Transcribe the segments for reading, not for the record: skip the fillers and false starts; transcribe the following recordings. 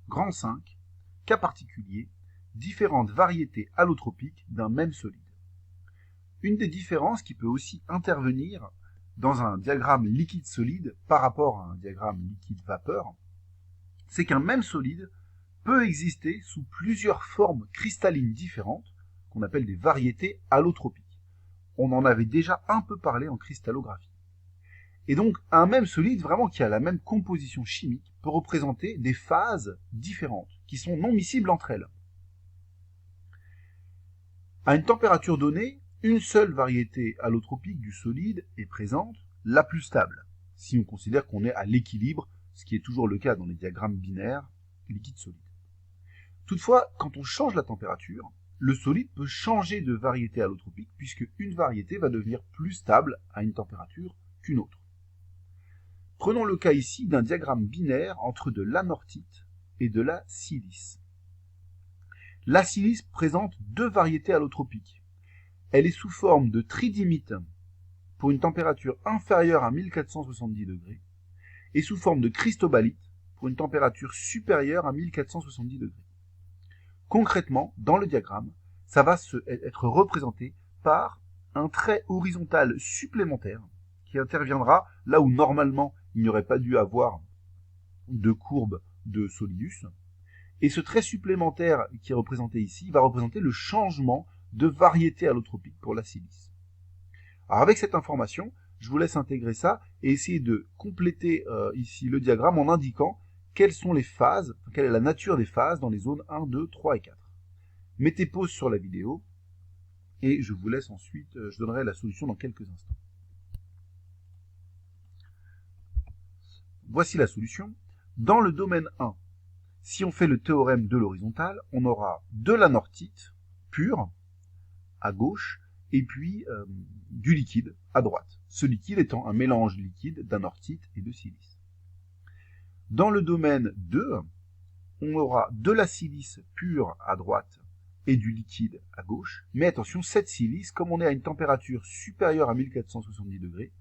Grand 5. Cas particulier. Différentes variétés allotropiques d'un même solide. Une des différences qui peut aussi intervenir dans un diagramme liquide-solide par rapport à un diagramme liquide-vapeur, c'est qu'un même solide peut exister sous plusieurs formes cristallines différentes, qu'on appelle des variétés allotropiques. On en avait déjà un peu parlé en cristallographie. Et donc, un même solide, vraiment qui a la même composition chimique, peut représenter des phases différentes, qui sont non miscibles entre elles. À une température donnée, une seule variété allotropique du solide est présente, la plus stable, si on considère qu'on est à l'équilibre, ce qui est toujours le cas dans les diagrammes binaires liquide-solide. Toutefois, quand on change la température, le solide peut changer de variété allotropique puisque une variété va devenir plus stable à une température qu'une autre. Prenons le cas ici d'un diagramme binaire entre de l'anorthite et de la silice. La silice présente deux variétés allotropiques. Elle est sous forme de tridymite pour une température inférieure à 1470 degrés et sous forme de cristobalite pour une température supérieure à 1470 degrés. Concrètement, dans le diagramme, ça va être représenté par un trait horizontal supplémentaire qui interviendra là où normalement il n'y aurait pas dû avoir de courbe de solidus. Et ce trait supplémentaire qui est représenté ici va représenter le changement de variété allotropique pour la silice. Alors avec cette information, je vous laisse intégrer ça et essayer de compléter ici le diagramme en indiquant quelles sont les phases, quelle est la nature des phases dans les zones 1, 2, 3 et 4. Mettez pause sur la vidéo et je vous laisse ensuite, je donnerai la solution dans quelques instants. Voici la solution. Dans le domaine 1, si on fait le théorème de l'horizontale, on aura de l'anorthite pure à gauche et puis du liquide à droite. Ce liquide étant un mélange liquide d'anorthite et de silice. Dans le domaine 2, on aura de la silice pure à droite et du liquide à gauche. Mais attention, cette silice, comme on est à une température supérieure à 1470 degrés,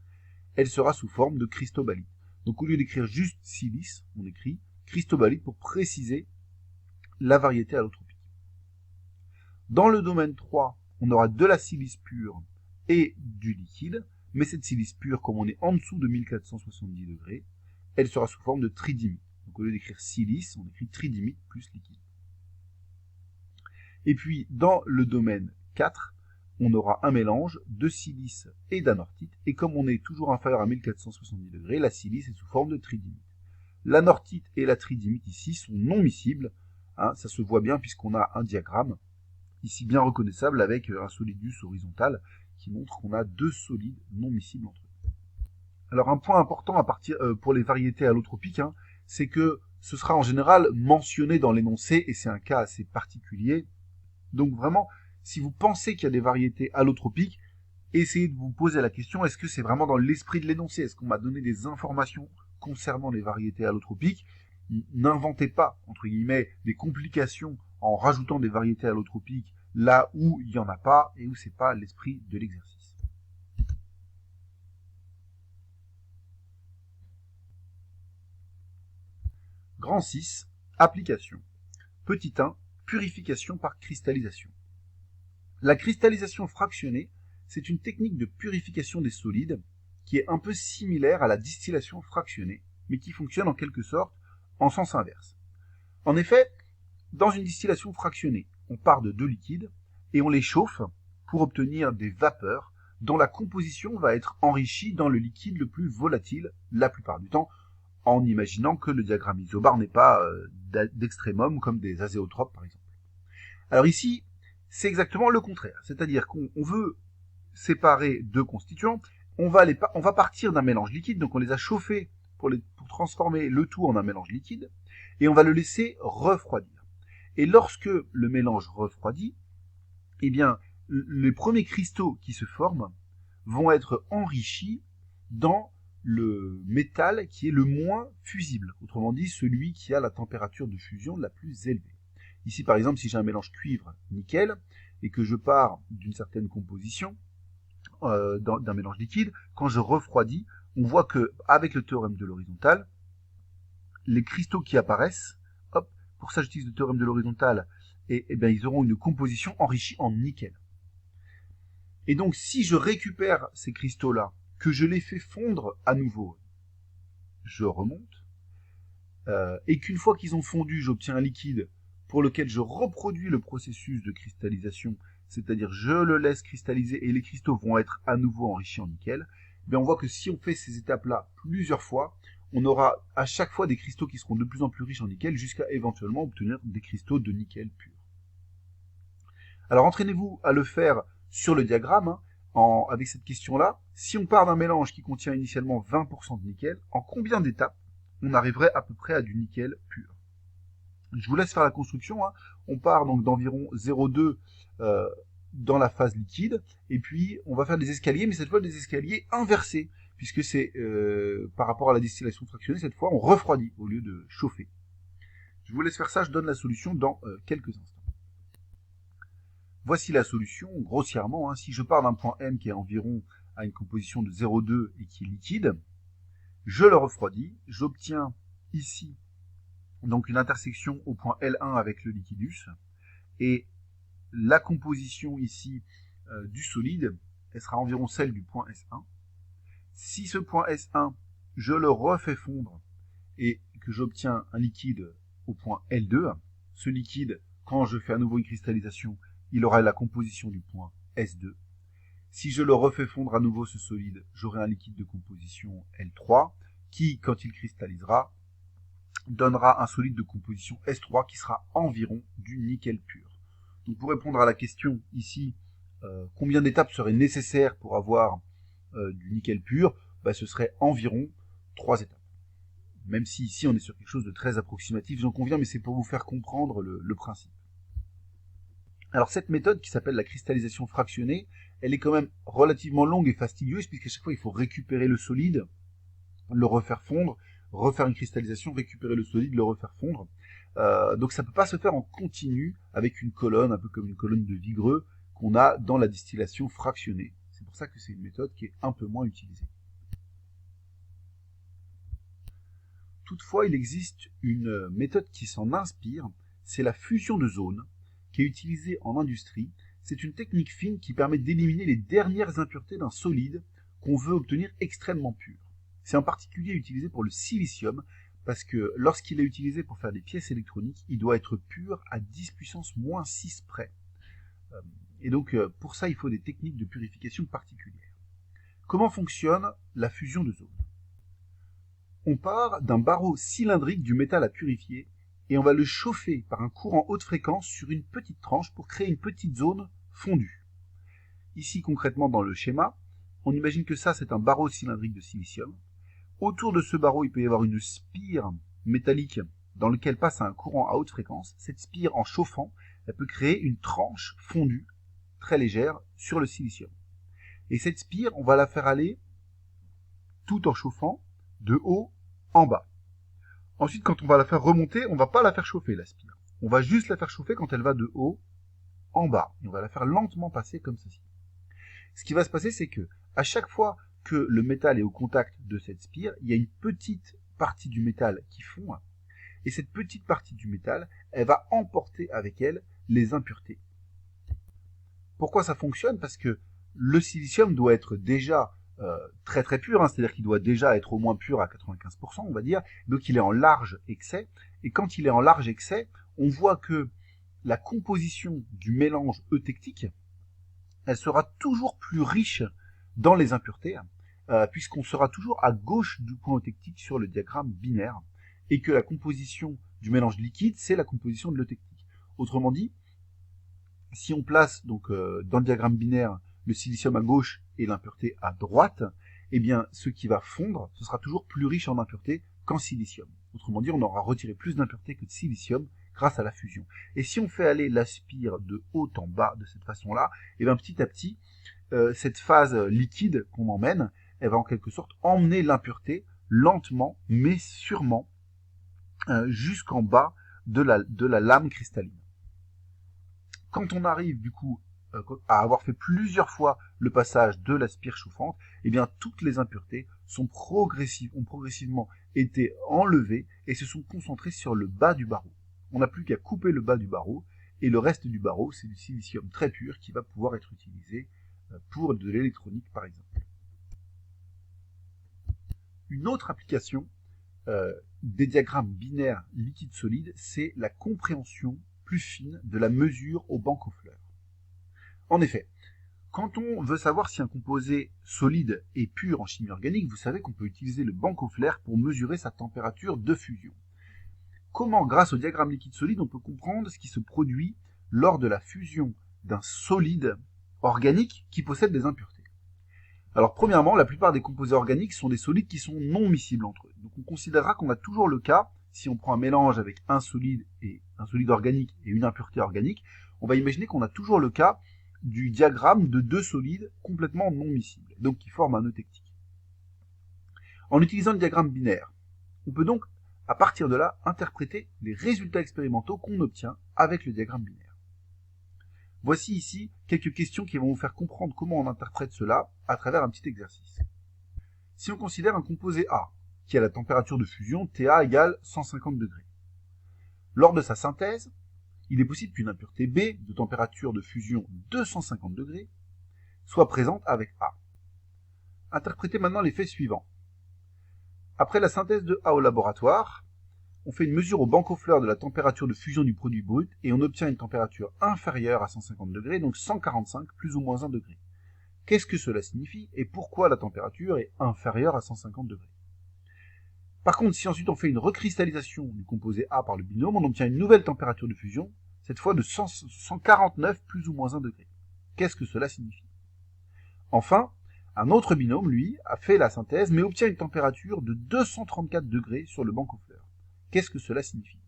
elle sera sous forme de cristobalite. Donc au lieu d'écrire juste silice, on écrit cristobalite pour préciser la variété allotropique. Dans le domaine 3, on aura de la silice pure et du liquide, mais cette silice pure, comme on est en dessous de 1470 degrés, elle sera sous forme de tridymite. Donc au lieu d'écrire silice, on écrit tridymite plus liquide. Et puis dans le domaine 4, on aura un mélange de silice et d'anorthite, et comme on est toujours inférieur à 1470 degrés, la silice est sous forme de tridymite. L'anorthite et la tridymite ici sont non miscibles, ça se voit bien puisqu'on a un diagramme, ici bien reconnaissable avec un solidus horizontal qui montre qu'on a deux solides non miscibles entre eux. Alors un point important pour les variétés allotropiques, c'est que ce sera en général mentionné dans l'énoncé et c'est un cas assez particulier. Donc vraiment, si vous pensez qu'il y a des variétés allotropiques, essayez de vous poser la question, est-ce que c'est vraiment dans l'esprit de l'énoncé? Est-ce qu'on m'a donné des informations concernant les variétés allotropiques? N'inventez pas, entre guillemets, des complications en rajoutant des variétés allotropiques là où il n'y en a pas et où c'est pas l'esprit de l'exercice. Grand 6, application. Petit 1, purification par cristallisation. La cristallisation fractionnée, c'est une technique de purification des solides qui est un peu similaire à la distillation fractionnée, mais qui fonctionne en quelque sorte en sens inverse. En effet, dans une distillation fractionnée, on part de deux liquides et on les chauffe pour obtenir des vapeurs dont la composition va être enrichie dans le liquide le plus volatile la plupart du temps, en imaginant que le diagramme isobar n'est pas d'extrémum comme des azéotropes par exemple. Alors ici, c'est exactement le contraire, c'est-à-dire qu'on veut séparer deux constituants, on va partir d'un mélange liquide, donc on les a chauffés pour transformer le tout en un mélange liquide, et on va le laisser refroidir. Et lorsque le mélange refroidit, eh bien, les premiers cristaux qui se forment vont être enrichis dans le métal qui est le moins fusible, autrement dit celui qui a la température de fusion la plus élevée. Ici par exemple, si j'ai un mélange cuivre-nickel et que je pars d'une certaine composition d'un mélange liquide, quand je refroidis, on voit que avec le théorème de l'horizontale, les cristaux qui apparaissent pour ça j'utilise le théorème de l'horizontale, et bien ils auront une composition enrichie en nickel. Et donc si je récupère ces cristaux-là, que je les fais fondre à nouveau, je remonte, et qu'une fois qu'ils ont fondu, j'obtiens un liquide pour lequel je reproduis le processus de cristallisation, c'est-à-dire je le laisse cristalliser et les cristaux vont être à nouveau enrichis en nickel, bien on voit que si on fait ces étapes-là plusieurs fois, on aura à chaque fois des cristaux qui seront de plus en plus riches en nickel jusqu'à éventuellement obtenir des cristaux de nickel pur. Alors entraînez-vous à le faire sur le diagramme, avec cette question-là. Si on part d'un mélange qui contient initialement 20% de nickel, en combien d'étapes on arriverait à peu près à du nickel pur? Je vous laisse faire la construction. On part donc d'environ 0,2 dans la phase liquide, et puis on va faire des escaliers, mais cette fois des escaliers inversés, puisque c'est par rapport à la distillation fractionnée, cette fois on refroidit au lieu de chauffer. Je vous laisse faire ça, je donne la solution dans quelques instants. Voici la solution, grossièrement. Si je pars d'un point M qui est environ à une composition de 0,2 et qui est liquide, je le refroidis, j'obtiens ici donc une intersection au point L1 avec le liquidus, et la composition ici du solide, elle sera environ celle du point S1. Si ce point S1, je le refais fondre et que j'obtiens un liquide au point L2, ce liquide, quand je fais à nouveau une cristallisation, il aura la composition du point S2. Si je le refais fondre à nouveau ce solide, j'aurai un liquide de composition L3 qui, quand il cristallisera, donnera un solide de composition S3 qui sera environ du nickel pur. Donc pour répondre à la question ici, combien d'étapes seraient nécessaires pour avoir du nickel pur, ce serait environ 3 étapes. Même si ici on est sur quelque chose de très approximatif, j'en conviens, mais c'est pour vous faire comprendre le principe. Alors cette méthode qui s'appelle la cristallisation fractionnée, elle est quand même relativement longue et fastidieuse, puisqu'à chaque fois il faut récupérer le solide, le refaire fondre, refaire une cristallisation, récupérer le solide, le refaire fondre. Donc ça ne peut pas se faire en continu avec une colonne, un peu comme une colonne de Vigreux qu'on a dans la distillation fractionnée. C'est pour ça que c'est une méthode qui est un peu moins utilisée. Toutefois, il existe une méthode qui s'en inspire, c'est la fusion de zones, qui est utilisée en industrie. C'est une technique fine qui permet d'éliminer les dernières impuretés d'un solide qu'on veut obtenir extrêmement pur. C'est en particulier utilisé pour le silicium, parce que lorsqu'il est utilisé pour faire des pièces électroniques, il doit être pur à 10 puissance moins 6 près. Et donc pour ça, il faut des techniques de purification particulières. Comment fonctionne la fusion de zones? On part d'un barreau cylindrique du métal à purifier, et on va le chauffer par un courant haute fréquence sur une petite tranche pour créer une petite zone fondue. Ici concrètement dans le schéma, on imagine que ça c'est un barreau cylindrique de silicium. Autour de ce barreau, il peut y avoir une spire métallique dans laquelle passe un courant à haute fréquence. Cette spire, en chauffant, elle peut créer une tranche fondue, très légère, sur le silicium. Et cette spire, on va la faire aller, tout en chauffant, de haut en bas. Ensuite, quand on va la faire remonter, on ne va pas la faire chauffer, la spire. On va juste la faire chauffer quand elle va de haut en bas. Et on va la faire lentement passer comme ceci. Ce qui va se passer, c'est que à chaque fois que le métal est au contact de cette spire, il y a une petite partie du métal qui fond, et cette petite partie du métal, elle va emporter avec elle les impuretés. Pourquoi ça fonctionne? Parce que le silicium doit être déjà très très pur, c'est-à-dire qu'il doit déjà être au moins pur à 95%, on va dire, donc il est en large excès, et quand il est en large excès, on voit que la composition du mélange eutectique, elle sera toujours plus riche dans les impuretés, puisqu'on sera toujours à gauche du point eutectique sur le diagramme binaire, et que la composition du mélange liquide, c'est la composition de l'eutectique. Autrement dit, si on place donc dans le diagramme binaire le silicium à gauche et l'impureté à droite, eh bien ce qui va fondre, ce sera toujours plus riche en impuretés qu'en silicium. Autrement dit, on aura retiré plus d'impuretés que de silicium grâce à la fusion. Et si on fait aller la spire de haut en bas de cette façon-là, eh bien petit à petit, cette phase liquide qu'on emmène, elle va en quelque sorte emmener l'impureté lentement mais sûrement jusqu'en bas de la lame cristalline. Quand on arrive du coup à avoir fait plusieurs fois le passage de la spire chauffante, eh bien toutes les impuretés ont progressivement été enlevées et se sont concentrées sur le bas du barreau. on n'a plus qu'à couper le bas du barreau, et le reste du barreau, c'est du silicium très pur qui va pouvoir être utilisé pour de l'électronique par exemple. Une autre application des diagrammes binaires liquide-solide, c'est la compréhension plus fine de la mesure au banc-aux-fleurs. En effet, quand on veut savoir si un composé solide est pur en chimie organique, vous savez qu'on peut utiliser le banc-aux-fleurs pour mesurer sa température de fusion. Comment, grâce au diagramme liquide-solide, on peut comprendre ce qui se produit lors de la fusion d'un solide organique qui possède des impuretés? Alors premièrement, la plupart des composés organiques sont des solides qui sont non miscibles entre eux. Donc on considérera qu'on a toujours le cas, si on prend un mélange avec un solide organique et une impureté organique, on va imaginer qu'on a toujours le cas du diagramme de deux solides complètement non miscibles, donc qui forment un eutectique. En utilisant le diagramme binaire, on peut donc, à partir de là, interpréter les résultats expérimentaux qu'on obtient avec le diagramme binaire. Voici ici quelques questions qui vont vous faire comprendre comment on interprète cela à travers un petit exercice. Si on considère un composé A, qui a la température de fusion TA égale 150 degrés. Lors de sa synthèse, il est possible qu'une impureté B, de température de fusion 250 degrés, soit présente avec A. Interprétez maintenant les faits suivants. Après la synthèse de A au laboratoire, on fait une mesure au banc-aux-fleurs de la température de fusion du produit brut et on obtient une température inférieure à 150 degrés, donc 145 plus ou moins 1 degré. Qu'est-ce que cela signifie et pourquoi la température est inférieure à 150 degrés? Par contre, si ensuite on fait une recristallisation du composé A par le binôme, on obtient une nouvelle température de fusion, cette fois de 149 plus ou moins 1 degré. Qu'est-ce que cela signifie? Enfin, un autre binôme, lui, a fait la synthèse mais obtient une température de 234 degrés sur le banc-aux-fleurs. Qu'est-ce que cela signifie?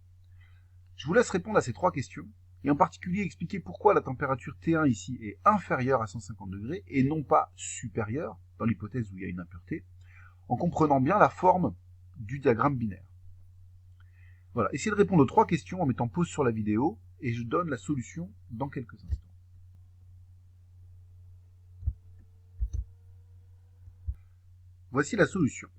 Je vous laisse répondre à ces trois questions, et en particulier expliquer pourquoi la température T1 ici est inférieure à 150 degrés et non pas supérieure, dans l'hypothèse où il y a une impureté, en comprenant bien la forme du diagramme binaire. Voilà, essayez de répondre aux trois questions en mettant pause sur la vidéo, et je donne la solution dans quelques instants. Voici la solution.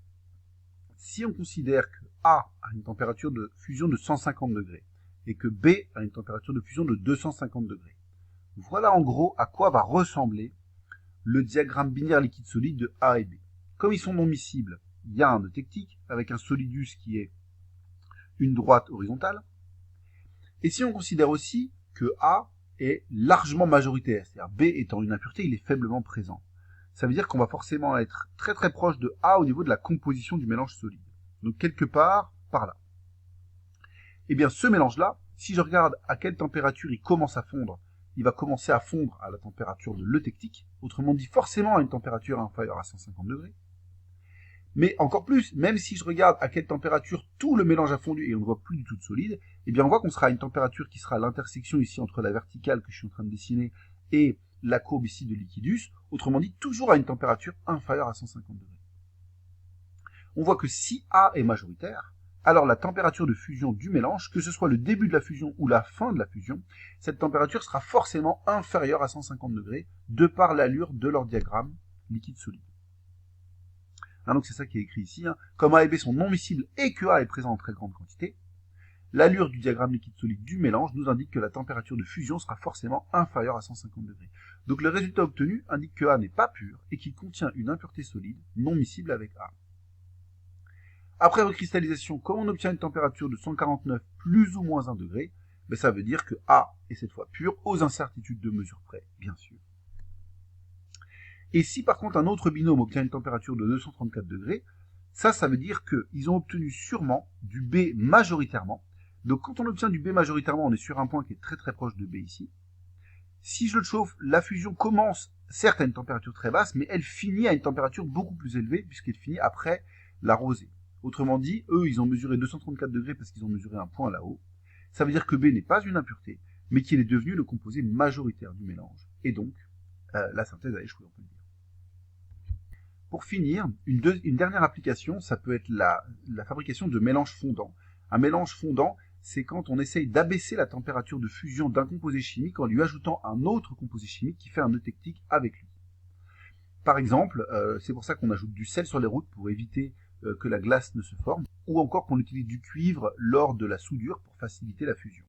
Si on considère que A a une température de fusion de 150 degrés et que B a une température de fusion de 250 degrés, voilà en gros à quoi va ressembler le diagramme binaire liquide-solide de A et B. Comme ils sont non miscibles, il y a un eutectique avec un solidus qui est une droite horizontale. Et si on considère aussi que A est largement majoritaire, c'est-à-dire B étant une impureté, il est faiblement présent. Ça veut dire qu'on va forcément être très très proche de A au niveau de la composition du mélange solide. Donc quelque part par là. Et bien ce mélange-là, si je regarde à quelle température il commence à fondre, il va commencer à fondre à la température de l'eutectique, autrement dit forcément à une température inférieure à 150 degrés. Mais encore plus, même si je regarde à quelle température tout le mélange a fondu et on ne voit plus du tout de solide, eh bien on voit qu'on sera à une température qui sera à l'intersection ici entre la verticale que je suis en train de dessiner et la courbe ici de liquidus, autrement dit toujours à une température inférieure à 150 degrés. On voit que si A est majoritaire, alors la température de fusion du mélange, que ce soit le début de la fusion ou la fin de la fusion, cette température sera forcément inférieure à 150 degrés de par l'allure de leur diagramme liquide-solide. Donc c'est ça qui est écrit ici. Comme A et B sont non miscibles et que A est présent en très grande quantité, l'allure du diagramme liquide-solide du mélange nous indique que la température de fusion sera forcément inférieure à 150 degrés. Donc le résultat obtenu indique que A n'est pas pur et qu'il contient une impureté solide non miscible avec A. Après recristallisation, comme on obtient une température de 149 plus ou moins 1 degré, ça veut dire que A est cette fois pur, aux incertitudes de mesure près, bien sûr. Et si par contre un autre binôme obtient une température de 234 degrés, ça veut dire qu'ils ont obtenu sûrement du B majoritairement. Donc quand on obtient du B majoritairement, on est sur un point qui est très très proche de B ici. Si je le chauffe, la fusion commence certes à une température très basse, mais elle finit à une température beaucoup plus élevée, puisqu'elle finit après la rosée. Autrement dit, eux, ils ont mesuré 234 degrés parce qu'ils ont mesuré un point là-haut. Ça veut dire que B n'est pas une impureté, mais qu'il est devenu le composé majoritaire du mélange. Et donc, la synthèse a échoué, on peut le dire. Pour finir, une dernière application, ça peut être la fabrication de mélanges fondants. Un mélange fondant, c'est quand on essaye d'abaisser la température de fusion d'un composé chimique en lui ajoutant un autre composé chimique qui fait un eutectique avec lui. Par exemple, c'est pour ça qu'on ajoute du sel sur les routes pour éviter que la glace ne se forme. ou encore qu'on utilise du cuivre lors de la soudure pour faciliter la fusion.